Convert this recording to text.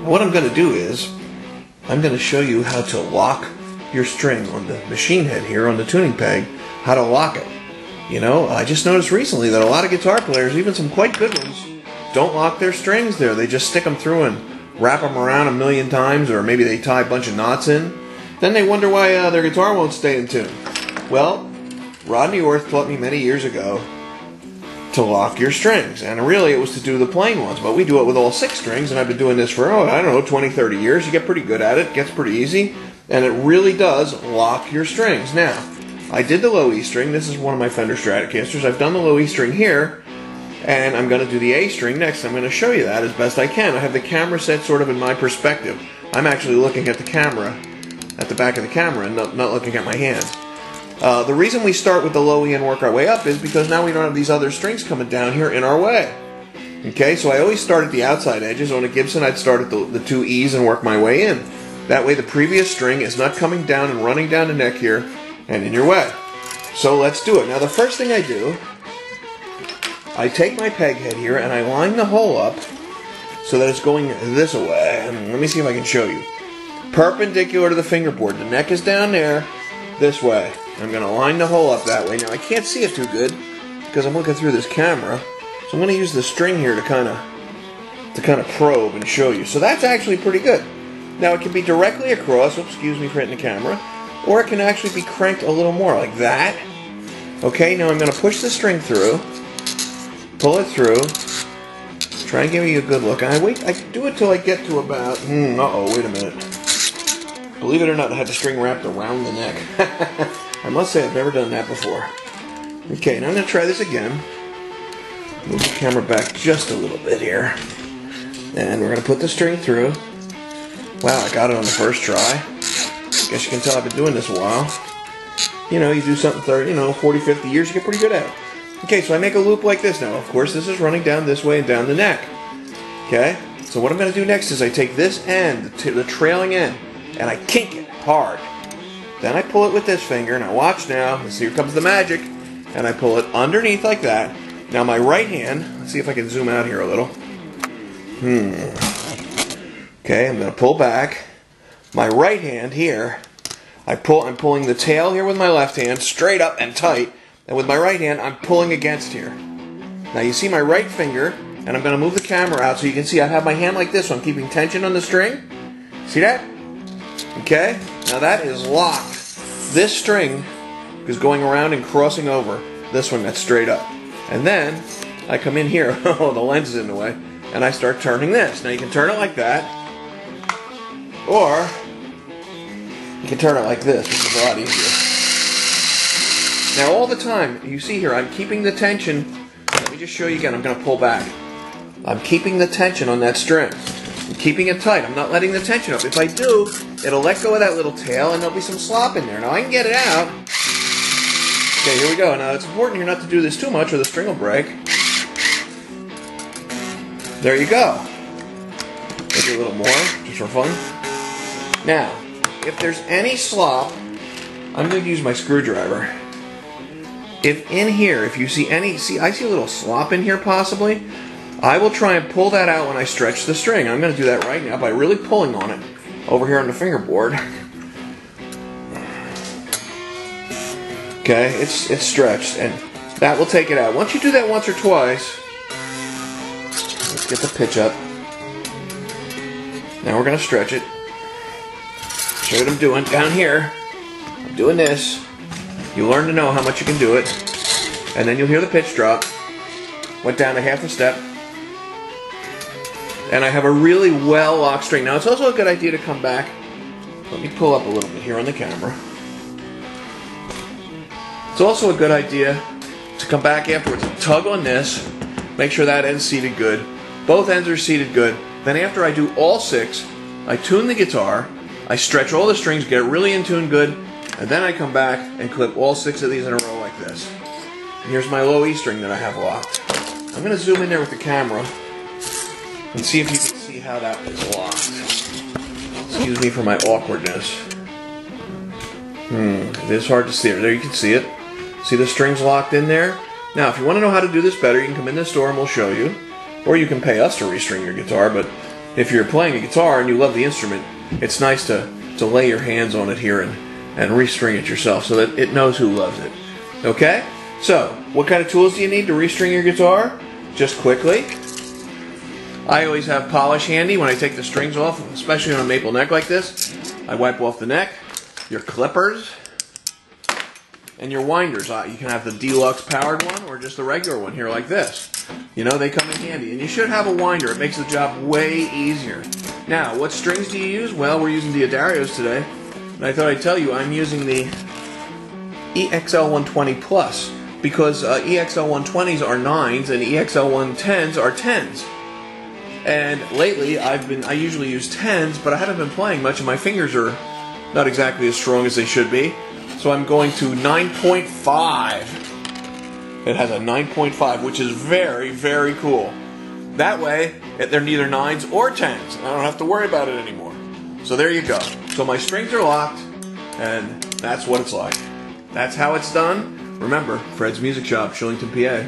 what I'm going to do is, I'm going to show you how to lock your string on the machine head here on the tuning peg, how to lock it. You know, I just noticed recently that a lot of guitar players, even some quite good ones, don't lock their strings there. They just stick them through and wrap them around a million times, or maybe they tie a bunch of knots in. Then they wonder why their guitar won't stay in tune. Well, Rodney Orth taught me many years ago to lock your strings, and really it was to do the plain ones, but we do it with all 6 strings, and I've been doing this for, I don't know, 20, 30 years. You get pretty good at it, gets pretty easy, and it really does lock your strings. Now, I did the low E string. This is one of my Fender Stratocasters. I've done the low E string here, and I'm going to do the A string next. I'm going to show you that as best I can. I have the camera set sort of in my perspective. I'm actually looking at the camera, at the back of the camera, and not looking at my hands. The reason we start with the low E and work our way up is because now we don't have these other strings coming down here in our way. Okay, so I always start at the outside edges. On a Gibson, I'd start at the 2 E's and work my way in. That way the previous string is not coming down and running down the neck here and in your way. So let's do it. Now the first thing I do, I take my peg head here and I line the hole up so that it's going this way. And let me see if I can show you. Perpendicular to the fingerboard. The neck is down there, this way. I'm going to line the hole up that way. Now I can't see it too good because I'm looking through this camera. So I'm going to use the string here to kind of probe and show you. So that's actually pretty good. Now it can be directly across, oops, excuse me for hitting the camera, or it can actually be cranked a little more like that. Okay, now I'm going to push the string through, pull it through, try and give you a good look. I do it till I get to about, uh-oh, wait a minute. Believe it or not, I had the string wrapped around the neck. I must say I've never done that before. Okay, now I'm going to try this again. Move the camera back just a little bit here. And we're going to put the string through. Wow, I got it on the first try. Guess you can tell I've been doing this a while. You know, you do something 40, 50 years, you get pretty good at it. Okay, so I make a loop like this now. Of course, this is running down this way and down the neck. Okay, so what I'm going to do next is I take this end, the trailing end, and I kink it hard. Then I pull it with this finger, and I watch now. Let's see, here comes the magic. And I pull it underneath like that. Now my right hand, let's see if I can zoom out here a little. Okay, I'm going to pull back. My right hand here, I'm pulling the tail here with my left hand, straight up and tight. And with my right hand, I'm pulling against here. Now you see my right finger, and I'm going to move the camera out so you can see I have my hand like this, so I'm keeping tension on the string. See that? Okay, now that is locked. This string is going around and crossing over this one that's straight up. And then I come in here, oh, the lens is in the way, and I start turning this. Now you can turn it like that, or you can turn it like this, which is a lot easier. Now all the time, you see here, I'm keeping the tension. Let me just show you again, I'm going to pull back. I'm keeping the tension on that string. I'm keeping it tight. I'm not letting the tension up. If I do, it'll let go of that little tail and there'll be some slop in there. Now I can get it out. Okay, here we go. Now it's important here not to do this too much or the string will break. There you go. Maybe a little more, just for fun. Now, if there's any slop, I'm going to use my screwdriver. If in here, if you see any, I see a little slop in here possibly, I will try and pull that out when I stretch the string. I'm going to do that right now by really pulling on it over here on the fingerboard. Okay, it's stretched, and that will take it out. Once you do that once or twice, let's get the pitch up. Now we're going to stretch it. Show you what I'm doing down here. I'm doing this. You learn to know how much you can do it, and then you'll hear the pitch drop. Went down a half a step. And I have a really well-locked string. Now, it's also a good idea to come back. Let me pull up a little bit here on the camera. It's also a good idea to come back afterwards and tug on this. Make sure that end's seated good. Both ends are seated good. Then after I do all 6, I tune the guitar. I stretch all the strings, get it really in tune good. And then I come back and clip all 6 of these in a row like this. And here's my low E string that I have locked. I'm going to zoom in there with the camera and see if you can see how that is locked. Excuse me for my awkwardness. It is hard to see it. There you can see it. See the strings locked in there? Now, if you want to know how to do this better, you can come in the store and we'll show you. Or you can pay us to restring your guitar, but if you're playing a guitar and you love the instrument, it's nice to lay your hands on it here and restring it yourself so that it knows who loves it. Okay? So, what kind of tools do you need to restring your guitar? Just quickly, I always have polish handy when I take the strings off, especially on a maple neck like this. I wipe off the neck, your clippers, and your winders. You can have the deluxe powered one or just the regular one here like this. You know, they come in handy. And you should have a winder. It makes the job way easier. Now, what strings do you use? Well, we're using Diodarios today. And I thought I'd tell you I'm using the EXL 120 Plus because EXL 120s are 9s and EXL 110s are 10s. And lately I usually use 10s, but I haven't been playing much and my fingers are not exactly as strong as they should be. So I'm going to 9.5. It has a 9.5, which is very, very cool. That way, they're neither 9s or 10s. I don't have to worry about it anymore. So there you go. So my strings are locked, and that's what it's like. That's how it's done. Remember, Fred's Music Shop, Shillington, PA.